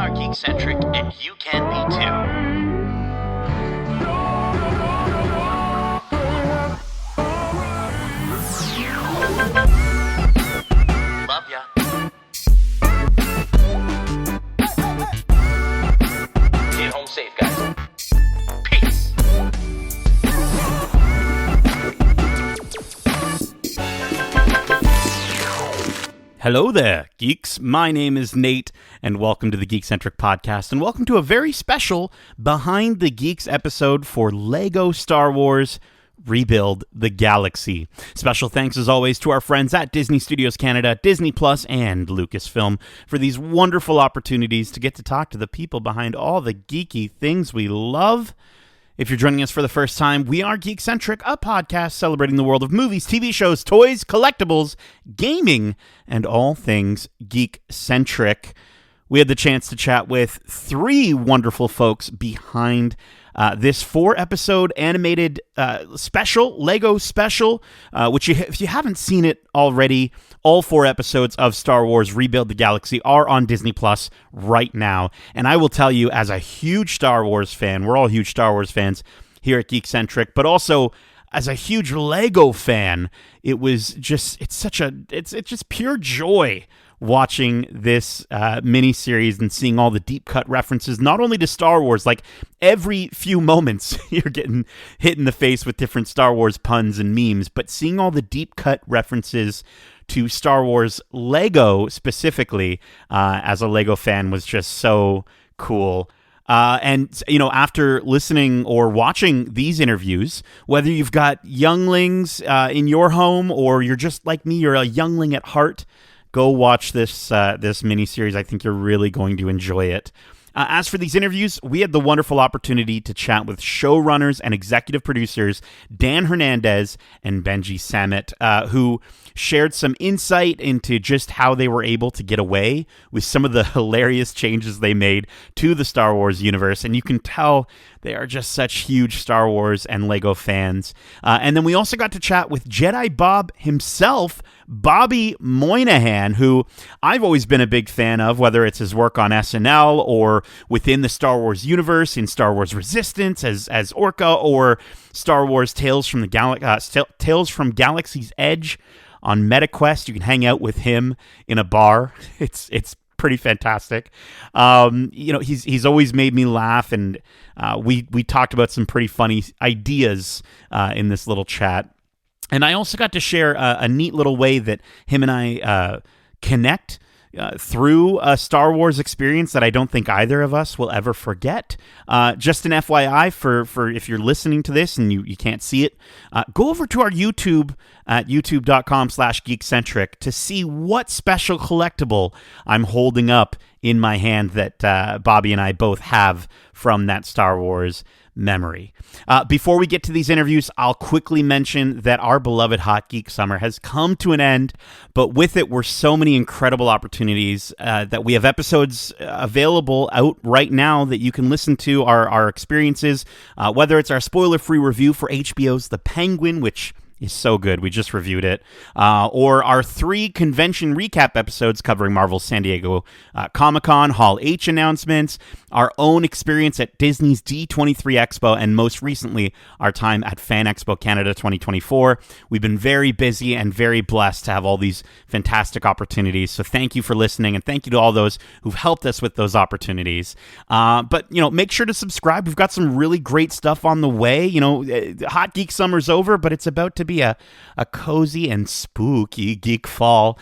are Geekcentric, and you can be too. Love ya. Get home safe, guys. Peace. Hello there, geeks. My name is Nate, and welcome to the Geekcentric podcast, and welcome to a very special Behind the Geeks episode for LEGO Star Wars Rebuild the Galaxy. Special thanks, as always, to our friends at Disney Studios Canada, Disney Plus, and Lucasfilm for these wonderful opportunities to get to talk to the people behind all the geeky things we love. If you're joining us for the first time, we are Geekcentric, a podcast celebrating the world of movies, TV shows, toys, collectibles, gaming, and all things geek-centric. We had the chance to chat with three wonderful folks behind this 4-episode animated special, LEGO special, which if you haven't seen it already, all 4 episodes of Star Wars Rebuild the Galaxy are on Disney Plus right now. And I will tell you, as a huge Star Wars fan, we're all huge Star Wars fans here at Geekcentric, but also as a huge LEGO fan, it's just pure joy watching this mini-series and seeing all the deep-cut references, not only to Star Wars, like every few moments you're getting hit in the face with different Star Wars puns and memes, but seeing all the deep-cut references to Star Wars LEGO specifically, as a LEGO fan, was just so cool. And, you know, after listening or watching these interviews, whether you've got younglings in your home or you're just like me, you're a youngling at heart, go watch this miniseries. I think you're really going to enjoy it. As for these interviews, we had the wonderful opportunity to chat with showrunners and executive producers Dan Hernandez and Benji Samit, who shared some insight into just how they were able to get away with some of the hilarious changes they made to the Star Wars universe. And you can tell they are just such huge Star Wars and LEGO fans. And then we also got to chat with Jedi Bob himself, Bobby Moynihan, who I've always been a big fan of, whether it's his work on SNL or within the Star Wars universe in Star Wars Resistance as Orca, or Star Wars Tales from Galaxy's Edge on MetaQuest. You can hang out with him in a bar. It's pretty fantastic. You know, he's always made me laugh, and we talked about some pretty funny ideas in this little chat. And I also got to share a neat little way that him and I connect through a Star Wars experience that I don't think either of us will ever forget. Just an FYI for if you're listening to this and you can't see it, go over to our YouTube at youtube.com/geekcentric to see what special collectible I'm holding up in my hand that Bobby and I both have from that Star Wars memory. Before we get to these interviews, I'll quickly mention that our beloved Hot Geek Summer has come to an end, but with it were so many incredible opportunities that we have episodes available out right now that you can listen to our experiences, whether it's our spoiler-free review for HBO's The Penguin, which is so good, we just reviewed it, or our 3 convention recap episodes covering Marvel's San Diego Comic-Con, Hall H announcements, our own experience at Disney's D23 Expo, and most recently, our time at Fan Expo Canada 2024. We've been very busy and very blessed to have all these fantastic opportunities, so thank you for listening, and thank you to all those who've helped us with those opportunities. But, you know, make sure to subscribe. We've got some really great stuff on the way. You know, Hot Geek Summer's over, but it's about to be a cozy and spooky geek fall.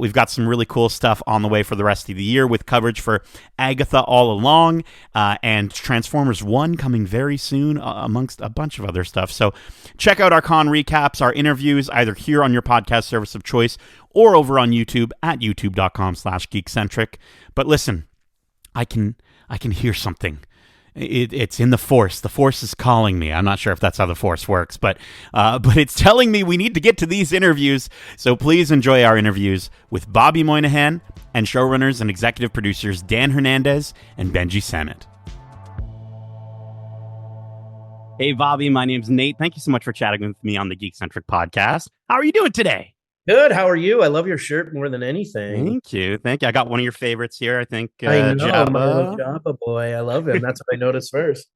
We've got some really cool stuff on the way for the rest of the year, with coverage for Agatha All Along and Transformers 1 coming very soon, amongst a bunch of other stuff. So check out our con recaps, our interviews, either here on your podcast service of choice or over on YouTube at youtube.com/geekcentric. But listen, I can hear something. It's in the Force. The Force is calling me. I'm not sure if that's how the Force works, but it's telling me we need to get to these interviews. So please enjoy our interviews with Bobby Moynihan and showrunners and executive producers Dan Hernandez and Benji Samit. Hey, Bobby, my name's Nate. Thank you so much for chatting with me on the Geekcentric podcast. How are you doing today? Good. How are you? I love your shirt more than anything. Thank you. Thank you. I got one of your favorites here. I think I know, my little Jabba. Java boy. I love him. That's what I noticed first.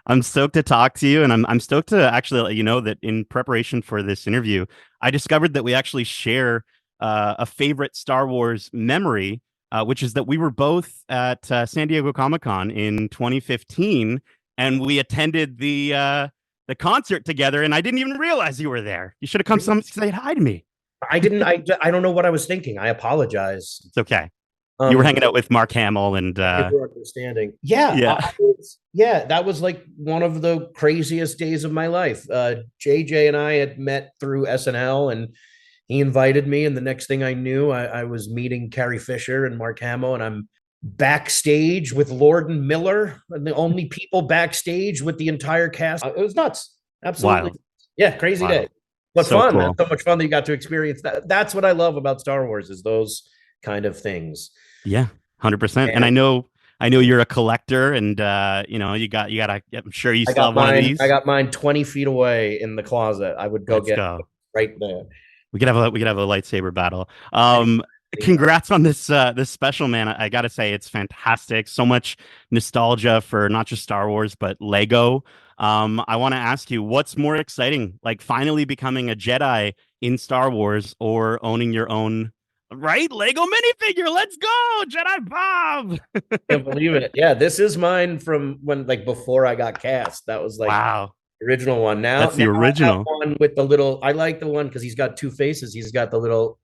I'm stoked to talk to you, and I'm stoked to actually let you know that in preparation for this interview, I discovered that we actually share a favorite Star Wars memory, which is that we were both at San Diego Comic-Con in 2015, and we attended the concert together, and I didn't even realize you were there. You should have come say hi to me. I didn't. I don't know what I was thinking. I apologize. It's okay. You were hanging out with Mark Hamill and understanding. Yeah, yeah. that was like one of the craziest days of my life. JJ and I had met through SNL, and he invited me. And the next thing I knew, I was meeting Carrie Fisher and Mark Hamill, and I'm backstage with Lord and Miller, and the only people backstage with the entire cast. It was nuts. Absolutely. Wild. Yeah, crazy Wild. day. But So fun. cool. So much fun that you got to experience that. That's what I love about Star Wars, is those kind of things. Yeah, 100%. And I know you're a collector, and you got I'm sure you still have one of these. I got mine 20 feet away in the closet. I would go get it right there. We could have a lightsaber battle. Congrats on this special, man. I gotta say, it's fantastic. So much nostalgia for not just Star Wars but Lego. I want to ask you, what's more exciting, like finally becoming a Jedi in Star Wars, or owning your own Lego minifigure? Let's go, Jedi Bob. Can't believe it. Yeah, this is mine from when, before I got cast. That was wow, the original one. That's the original I have one with the little. I like the one because he's got two faces. He's got the little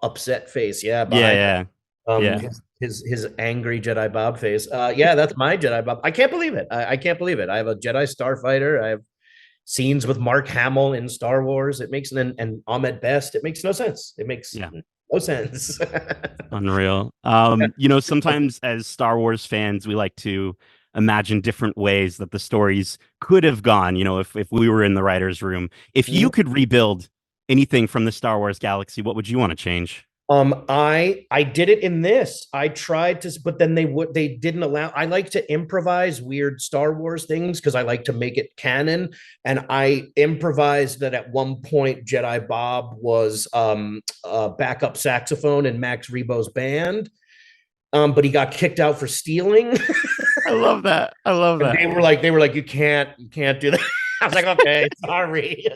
upset face. Yeah, his angry Jedi Bob face. That's my Jedi Bob. I can't believe it. I can't believe it. I have a Jedi Starfighter. I have scenes with Mark Hamill in Star Wars. It makes and Ahmed Best. It makes no sense. It makes no sense. Unreal. Sometimes as Star Wars fans, we like to imagine different ways that the stories could have gone. If we were in the writer's room, if you could rebuild anything from the Star Wars galaxy, what would you want to change? I did it in this. I tried to, but then they didn't allow. I like to improvise weird Star Wars things because I like to make it canon. And I improvised that at one point Jedi Bob was a backup saxophone in Max Rebo's band, but he got kicked out for stealing. I love that. They were like, you can't do that. I was like, okay, sorry.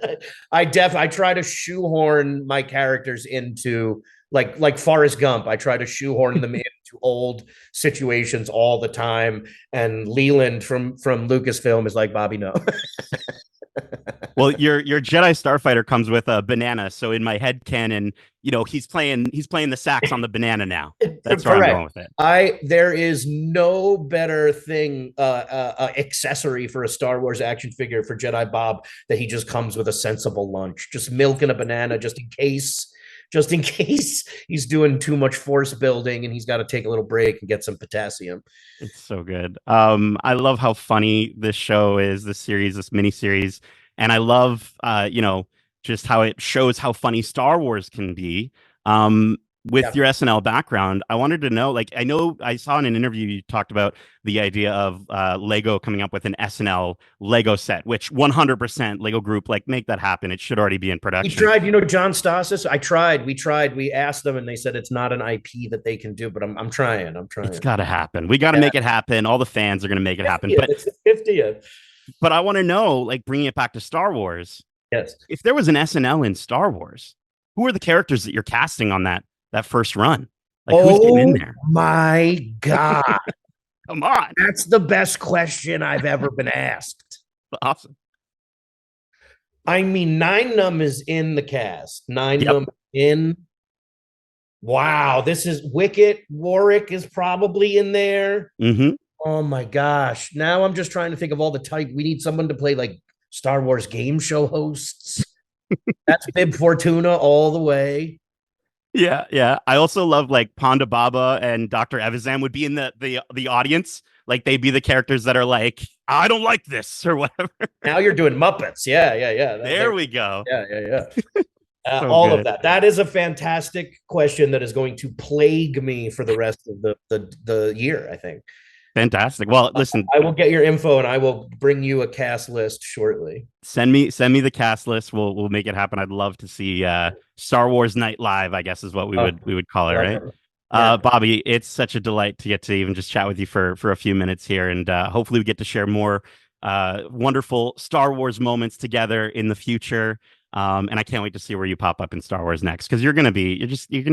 I try to shoehorn my characters into like Forrest Gump. I try to shoehorn them into old situations all the time. And Leland from Lucasfilm is like, Bobby, no. Well, your Jedi Starfighter comes with a banana, so in my head canon, he's playing the sax on the banana now. That's where I'm going with it. There is no better thing, accessory for a Star Wars action figure for Jedi Bob, that he just comes with a sensible lunch, just milk and a banana, just in case he's doing too much force building and he's got to take a little break and get some potassium. It's so good. I love how funny this show is, this miniseries. And I love, just how it shows how funny Star Wars can be. With your SNL background, I wanted to know, I know I saw in an interview you talked about the idea of Lego coming up with an SNL Lego set, which 100% Lego Group, make that happen. It should already be in production. We tried, John Stasis. We asked them and they said it's not an IP that they can do, but I'm trying. It's got to happen. We got to make it happen. All the fans are going to make it happen. But it's the 50th. But I want to know, bringing it back to Star Wars. Yes. If there was an SNL in Star Wars, who are the characters that you're casting on that first run? Who's getting in there? My God. Come on. That's the best question I've ever been asked. Awesome. I mean, Nine Num is in the cast. Num in. Wow. This is Wicket. Warwick is probably in there. Mm-hmm. Oh my gosh. Now I'm just trying to think of all the type. We need someone to play Star Wars game show hosts. That's Bib Fortuna all the way. Yeah. I also love Ponda Baba and Dr. Evazan would be in the audience. They'd be the characters that are I don't like this or whatever. Now you're doing Muppets. Yeah. There we go. Yeah. All of that. That is a fantastic question that is going to plague me for the rest of the year, I think. fantastic. Well, listen, I will get your info and I will bring you a cast list shortly. send me the cast list. We'll make it happen. I'd love to see Star Wars Night Live, I guess is what we would call it, right? Yeah. Bobby, it's such a delight to get to even just chat with you for a few minutes here, and hopefully we get to share more wonderful Star Wars moments together in the future. And I can't wait to see where you pop up in Star Wars next, because you're gonna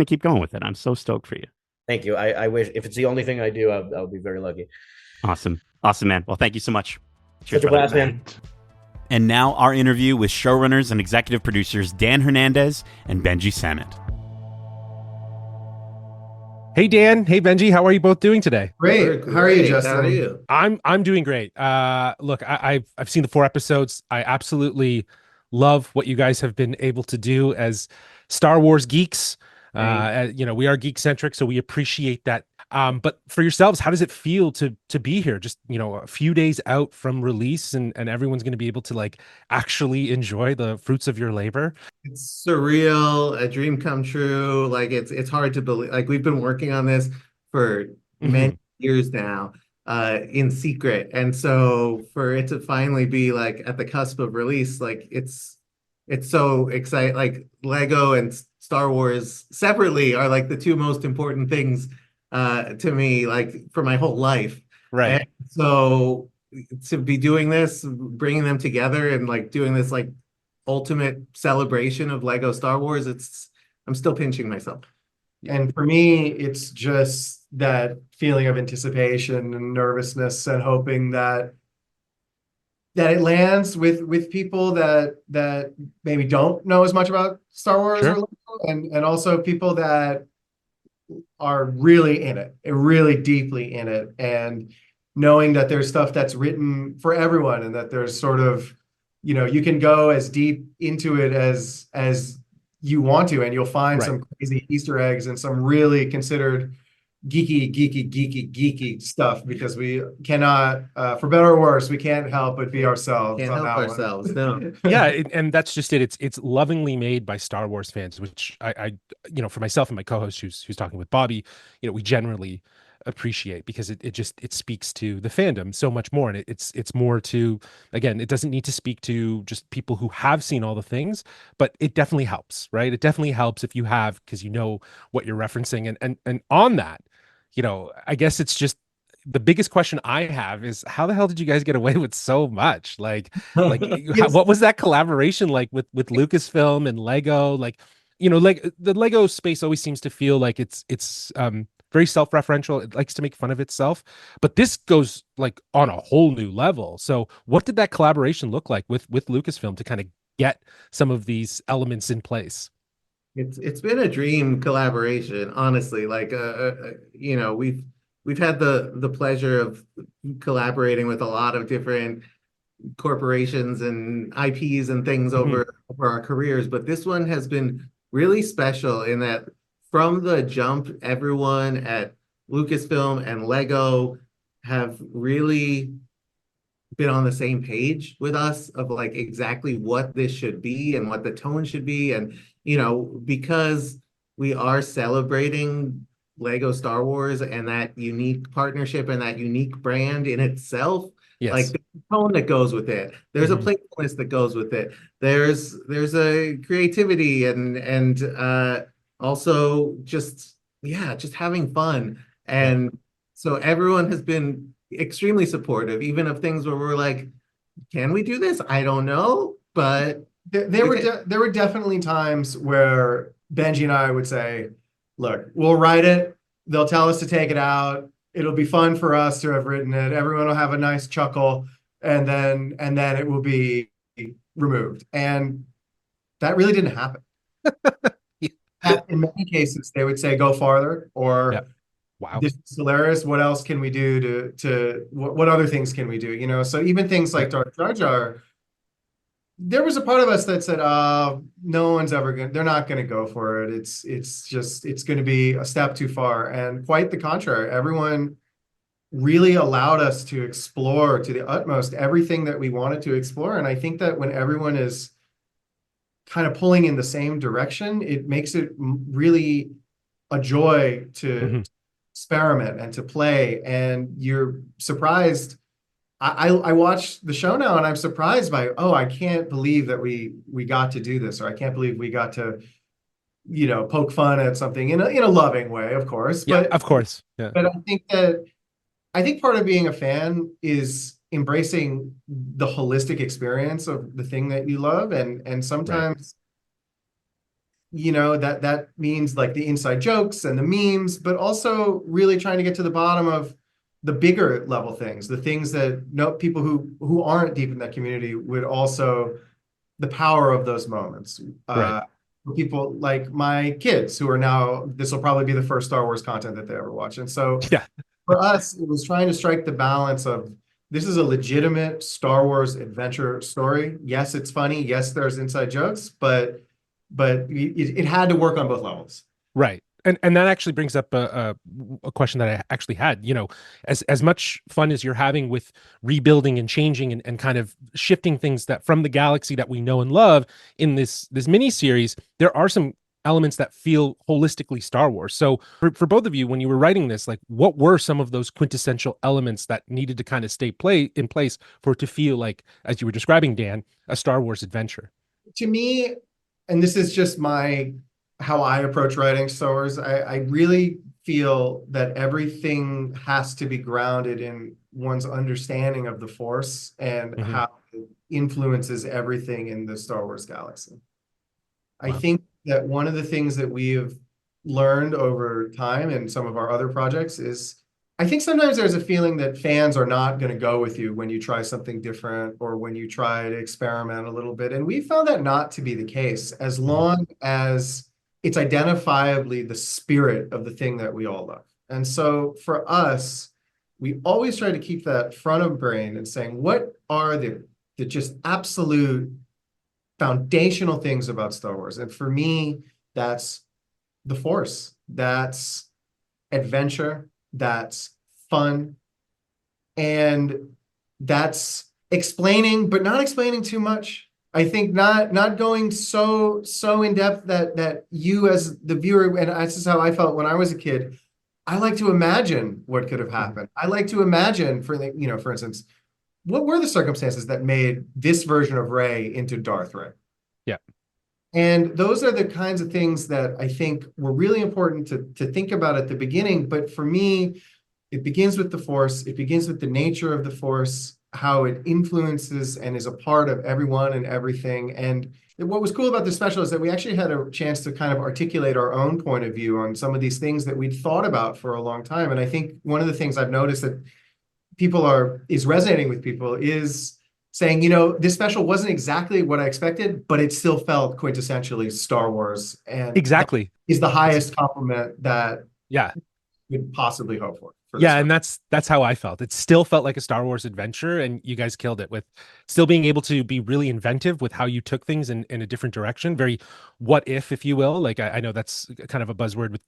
keep going with it. I'm so stoked for you. Thank you. I wish if it's the only thing I do, I'll be very lucky. Awesome, man. Well, thank you so much. Cheers, Such a blast, man. And now our interview with showrunners and executive producers Dan Hernandez and Benji Samit. Hey Dan, hey Benji, how are you both doing today? Great. How are you, Justin? How are you? I'm doing great. Look, I've seen the 4 episodes. I absolutely love what you guys have been able to do as Star Wars geeks. We are Geekcentric, so we appreciate that. But for yourselves, how does it feel to be here? Just, a few days out from release, and everyone's going to be able to like actually enjoy the fruits of your labor. It's surreal, a dream come true. Like it's hard to believe. Like we've been working on this for many years now, in secret, and so for it to finally be like at the cusp of release, like it's so exciting. Like Lego and Star Wars separately are like the 2 most important things to me, like for my whole life. Right. And so to be doing this, bringing them together and like doing this like ultimate celebration of Lego Star Wars, I'm still pinching myself. And for me, it's just that feeling of anticipation and nervousness and hoping that it lands with people that maybe don't know as much about Star Wars, Sure. or Lego, and also people that are really in it, really deeply in it, and knowing that there's stuff that's written for everyone, and that there's sort of, you can go as deep into it as you want to, and you'll find some crazy Easter eggs and some really considered geeky stuff, because we cannot, for better or worse, we can't help but be ourselves. Can't on help that ourselves. one. No. Yeah, and that's just it. It's lovingly made by Star Wars fans, which I for myself and my co-host who's talking with Bobby, we generally appreciate, because it speaks to the fandom so much more, and it's more to, again, it doesn't need to speak to just people who have seen all the things, but it definitely helps, right? It definitely helps if you have, because you know what you're referencing, and on that, I guess it's just the biggest question I have is, how the hell did you guys get away with so much? Like Yes. what was that collaboration like with Lucasfilm and Lego? Like, like the Lego space always seems to feel like it's very self-referential. It likes to make fun of itself, but this goes like on a whole new level. So what did that collaboration look like with Lucasfilm to kind of get some of these elements in place? It's been a dream collaboration, honestly. Like we've had the pleasure of collaborating with a lot of different corporations and IPs and things over our careers, but this one has been really special in that from the jump, everyone at Lucasfilm and Lego have really been on the same page with us of like exactly what this should be and what the tone should be. And, because we are celebrating Lego Star Wars and that unique partnership and that unique brand in itself, Yes. like the tone that goes with it, there's a playfulness that goes with it. There's a creativity and also just having fun. And so everyone has been extremely supportive, even of things where we're like, can we do this? I don't know, but There were definitely times where Benji and I would say, look, we'll write it. They'll tell us to take it out. It'll be fun for us to have written it. Everyone will have a nice chuckle, and then it will be removed. And that really didn't happen. In many cases, they would say, go farther, or wow, this is hilarious. What else can we do what other things can we do? So even things like Darth Jar Jar, there was a part of us that said, no one's they're not going to go for it. It's going to be a step too far. And quite the contrary, everyone really allowed us to explore to the utmost everything that we wanted to explore. And I think that when everyone is kind of pulling in the same direction, it makes it really a joy to experiment and to play, and you're surprised. I watch the show now and I'm surprised by, oh, I can't believe that we got to do this, or I can't believe we got to, poke fun at something in a loving way, of course. Yeah, But of course. Yeah. but I think part of being a fan is embracing the holistic experience of the thing that you love, and sometimes that means like the inside jokes and the memes, but also really trying to get to the bottom of the bigger level things, the things that people who aren't deep in that community would also, the power of those moments. Right. For people like my kids who are now, this will probably be the first Star Wars content that they ever watch. And so Yeah. for us, it was trying to strike the balance of, this is a legitimate Star Wars adventure story. Yes, it's funny. Yes, there's inside jokes, but it had to work on both levels. Right. And that actually brings up a question that I actually had. As much fun as you're having with rebuilding and changing and kind of shifting things that from the galaxy that we know and love in this mini series, there are some elements that feel holistically Star Wars. So for both of you, when you were writing this, like, what were some of those quintessential elements that needed to kind of stay in place for it to feel like, as you were describing, Dan, a Star Wars adventure? To me, and this is just how I approach writing Star Wars, I really feel that everything has to be grounded in one's understanding of the Force and how it influences everything in the Star Wars galaxy. Wow. I think that one of the things that we have learned over time in some of our other projects is, I think sometimes there's a feeling that fans are not going to go with you when you try something different or when you try to experiment a little bit. And we found that not to be the case, as long as it's identifiably the spirit of the thing that we all love. And so for us, we always try to keep that front of brain and saying, what are the just absolute foundational things about Star Wars? And for me, that's the Force, that's adventure, that's fun, and that's explaining, but not explaining too much. I think not going so in depth that you as the viewer, and this is how I felt when I was a kid, I like to imagine what could have happened. I like to imagine, for instance, what were the circumstances that made this version of Rey into Darth Rey? Yeah. And those are the kinds of things that I think were really important to think about at the beginning. But for me, it begins with the Force. It begins with the nature of the Force, how it influences and is a part of everyone and everything. And what was cool about this special is that we actually had a chance to kind of articulate our own point of view on some of these things that we'd thought about for a long time. And I think one of the things I've noticed that is resonating with people is saying, this special wasn't exactly what I expected, but it still felt quintessentially Star Wars. And exactly is the highest compliment that you could possibly hope for. Yeah, and that's how I felt. It still felt like a Star Wars adventure, and you guys killed it with still being able to be really inventive with how you took things in a different direction. Very what if you will. Like I know that's kind of a buzzword with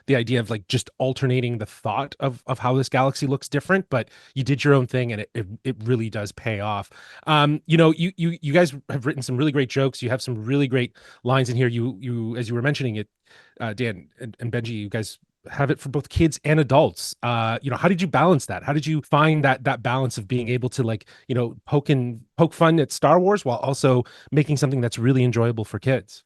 the idea of like just alternating the thought of how this galaxy looks different, but you did your own thing, and it really does pay off. You guys have written some really great jokes. You have some really great lines in here. You as you were mentioning it, Dan and Benji, you guys have it for both kids and adults. How did you balance that? How did you find that balance of being able to poke fun at Star Wars while also making something that's really enjoyable for kids?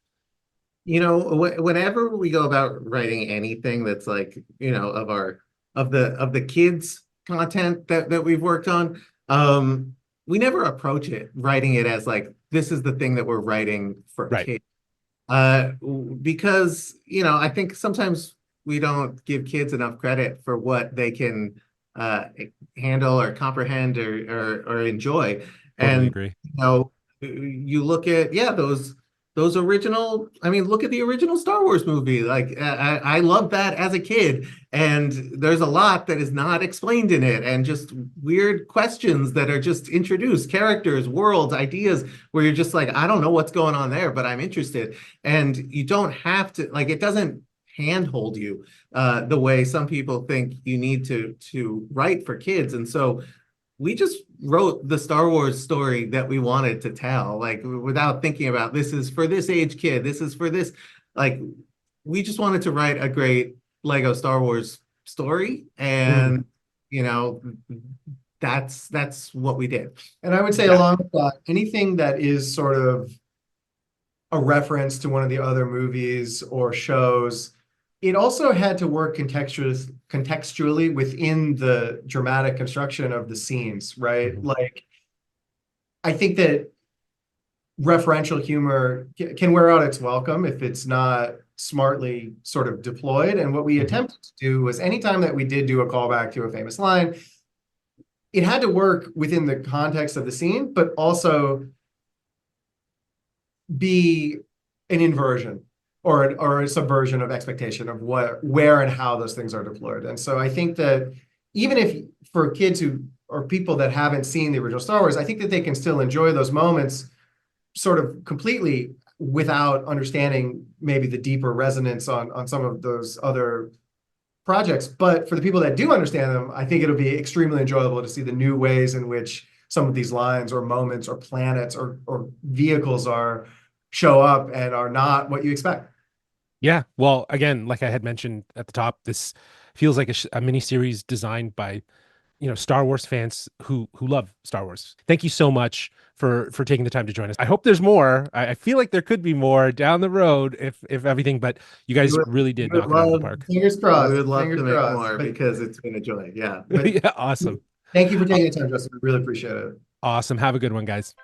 Whenever we go about writing anything that's like, of the kids content that we've worked on, we never approach it writing it as like, this is the thing that we're writing for kids. Because, I think sometimes we don't give kids enough credit for what they can handle or comprehend or enjoy. Totally agree. You look at those original. I mean, look at the original Star Wars movie. Like I loved that as a kid, and there's a lot that is not explained in it, and just weird questions that are just introduced, characters, worlds, ideas, where you're just like, I don't know what's going on there, but I'm interested. And you don't have to it doesn't handhold you the way some people think you need to write for kids. And so we just wrote the Star Wars story that we wanted to tell, like without thinking about this is for this age kid, this is for this. Like we just wanted to write a great Lego Star Wars story, and you know, that's what we did. And I would say along with that, anything that is sort of a reference to one of the other movies or shows, it also had to work contextually within the dramatic construction of the scenes, right? Like, I think that referential humor can wear out its welcome if it's not smartly sort of deployed. And what we attempted to do was anytime that we did do a callback to a famous line, it had to work within the context of the scene, but also be an inversion or a subversion of expectation of where and how those things are deployed. And so I think that even if for kids who or people that haven't seen the original Star Wars, I think that they can still enjoy those moments sort of completely without understanding maybe the deeper resonance on some of those other projects. But for the people that do understand them, I think it'll be extremely enjoyable to see the new ways in which some of these lines or moments or planets or vehicles show up and are not what you expect. Yeah. Well, again, like I had mentioned at the top, this feels like a mini series designed by, Star Wars fans who love Star Wars. Thank you so much for taking the time to join us. I hope there's more. I feel like there could be more down the road if everything, but you guys really did knock it out of the park. Fingers crossed. We would love Fingers to make crossed, more but- because it's been a joy. Yeah. but Yeah, awesome. Thank you for taking the time, Justin. We really appreciate it. Awesome. Have a good one, guys.